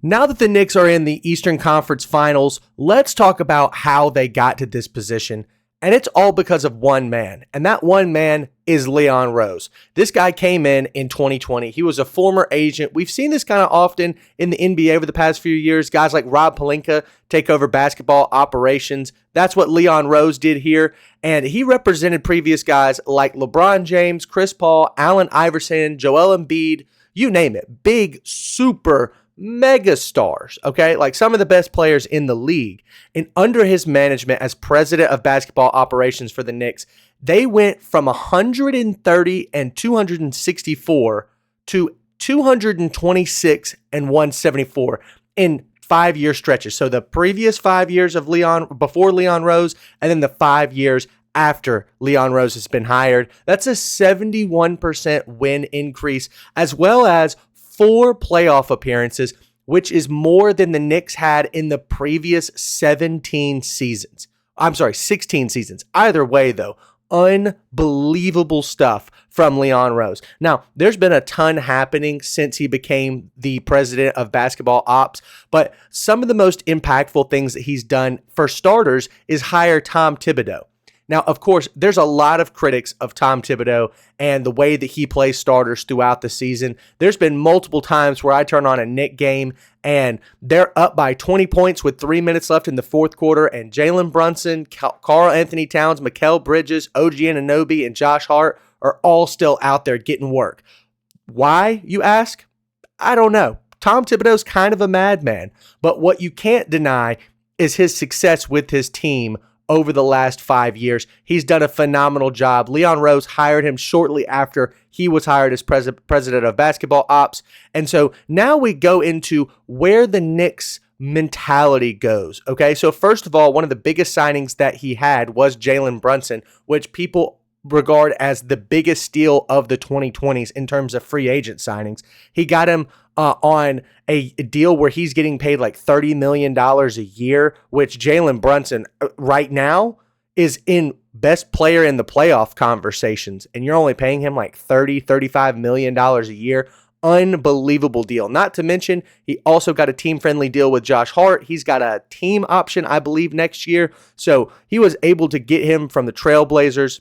Now that the Knicks are in the Eastern Conference Finals, let's talk about how they got to this position. And it's all because of one man. And that one man is Leon Rose. This guy came in 2020. He was a former agent. We've seen this kind of often in the NBA over the past few years. Guys like Rob Pelinka take over basketball operations. That's what Leon Rose did here. And he represented previous guys like LeBron James, Chris Paul, Allen Iverson, Joel Embiid, you name it. Big, super mega stars, okay? Like some of the best players in the league. And under his management as president of basketball operations for the Knicks, they went from 130 and 264 to 226 and 174 in 5-year stretches. So the previous 5 years of before Leon Rose, and then the 5 years after Leon Rose has been hired. That's a 71% win increase, as well as 4 playoff appearances, which is more than the Knicks had in the previous 16 seasons. Either way, though, unbelievable stuff from Leon Rose. Now, there's been a ton happening since he became the president of basketball ops, but some of the most impactful things that he's done, for starters, is hire Tom Thibodeau. Now, of course, there's a lot of critics of Tom Thibodeau and the way that he plays starters throughout the season. There's been multiple times where I turn on a Knick game and they're up by 20 points with 3 minutes left in the fourth quarter, and Jalen Brunson, Karl Anthony Towns, Mikal Bridges, OG Anunoby, and Josh Hart are all still out there getting work. Why, you ask? I don't know. Tom Thibodeau's kind of a madman, but what you can't deny is his success with his team over the last 5 years. He's done a phenomenal job. Leon Rose hired him shortly after he was hired as president of basketball ops. And so now we go into where the Knicks mentality goes. Okay, so first of all, one of the biggest signings that he had was Jalen Brunson, which people regard as the biggest steal of the 2020s in terms of free agent signings. He got him on a deal where he's getting paid like $30 million a year, which Jalen Brunson right now is in best player in the playoff conversations, and you're only paying him like $35 million a year. Unbelievable deal. Not to mention, he also got a team-friendly deal with Josh Hart. He's got a team option, I believe, next year. So he was able to get him from the Trailblazers.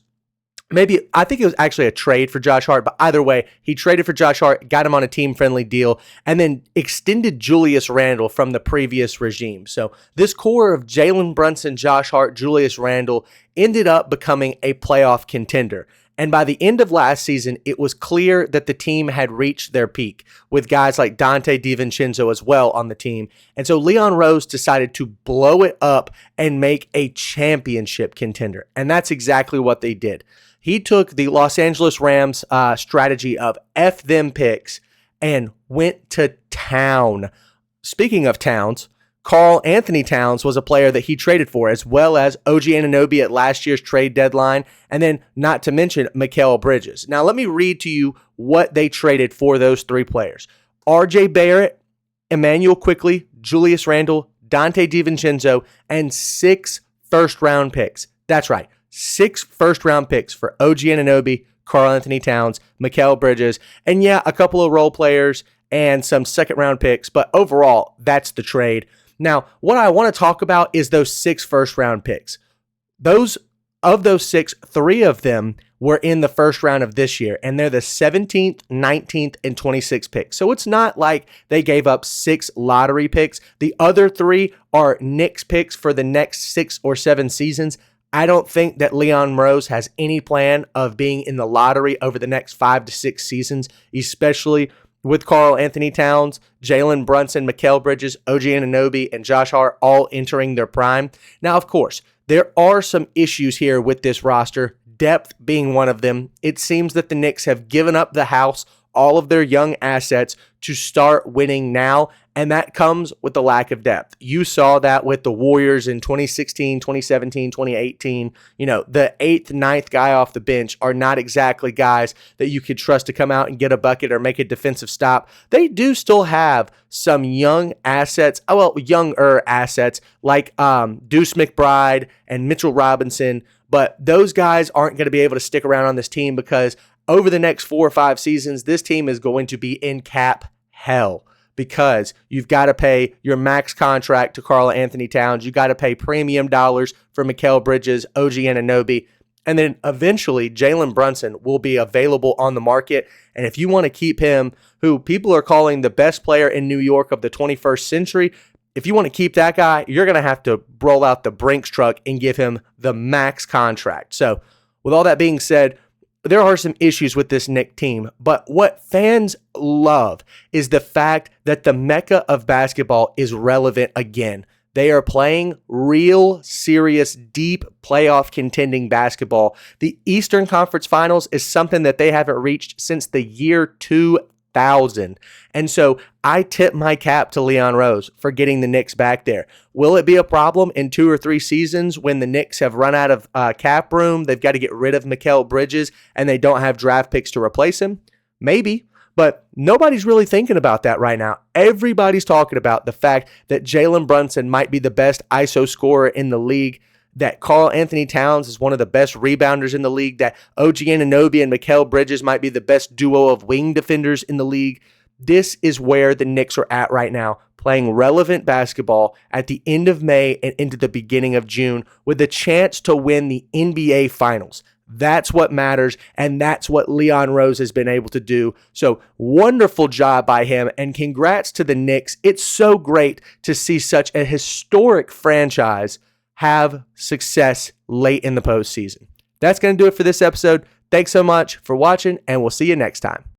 I think it was actually a trade for Josh Hart, but either way, he traded for Josh Hart, got him on a team-friendly deal, and then extended Julius Randle from the previous regime. So this core of Jalen Brunson, Josh Hart, Julius Randle ended up becoming a playoff contender. And by the end of last season, it was clear that the team had reached their peak, with guys like Dante DiVincenzo as well on the team. And so Leon Rose decided to blow it up and make a championship contender. And that's exactly what they did. He took the Los Angeles Rams strategy of F them picks and went to town. Speaking of towns, Karl Anthony Towns was a player that he traded for, as well as OG Anunoby at last year's trade deadline, and then not to mention Mikal Bridges. Now, let me read to you what they traded for those 3 players. RJ Barrett, Emmanuel Quickley, Julius Randle, Dante DiVincenzo, and 6 first-round picks. That's right. 6 first-round picks for OG Anunoby, Karl Anthony Towns, Mikal Bridges, and yeah, a couple of role players and some second-round picks, but overall, that's the trade. Now, what I want to talk about is those 6 first-round picks. Of those 6, 3 of them were in the first round of this year, and they're the 17th, 19th, and 26th picks. So it's not like they gave up 6 lottery picks. The other 3 are Knicks picks for the next 6 or 7 seasons. I don't think that Leon Rose has any plan of being in the lottery over the next 5 to 6 seasons, especially with Karl Anthony Towns, Jalen Brunson, Mikal Bridges, OG Anunoby, and Josh Hart all entering their prime. Now, of course, there are some issues here with this roster, depth being one of them. It seems that the Knicks have given up the house, all of their young assets, to start winning now, and that comes with the lack of depth. You saw that with the Warriors in 2016, 2017, 2018. The 8th, 9th guy off the bench are not exactly guys that you could trust to come out and get a bucket or make a defensive stop. They do still have some younger assets like Deuce McBride and Mitchell Robinson, but those guys aren't going to be able to stick around on this team because over the next 4 or 5 seasons, this team is going to be in cap hell, because you've got to pay your max contract to Karl Anthony Towns. You got to pay premium dollars for Mikal Bridges, OG Anunoby, and then eventually Jalen Brunson will be available on the market. And if you want to keep him, who people are calling the best player in New York of the 21st century, if you want to keep that guy, you're going to have to roll out the Brinks truck and give him the max contract. So with all that being said, there are some issues with this Knicks team, but what fans love is the fact that the mecca of basketball is relevant again. They are playing real, serious, deep playoff contending basketball. The Eastern Conference Finals is something that they haven't reached since the year 2000. And so I tip my cap to Leon Rose for getting the Knicks back there. Will it be a problem in 2 or 3 seasons when the Knicks have run out of cap room? They've got to get rid of Mikal Bridges and they don't have draft picks to replace him? Maybe. But nobody's really thinking about that right now. Everybody's talking about the fact that Jalen Brunson might be the best ISO scorer in the league, that Karl Anthony Towns is one of the best rebounders in the league, that OG Anunoby and Mikal Bridges might be the best duo of wing defenders in the league. This is where the Knicks are at right now, playing relevant basketball at the end of May and into the beginning of June with a chance to win the NBA Finals. That's what matters, and that's what Leon Rose has been able to do. So wonderful job by him, and congrats to the Knicks. It's so great to see such a historic franchise have success late in the postseason. That's going to do it for this episode. Thanks so much for watching, and we'll see you next time.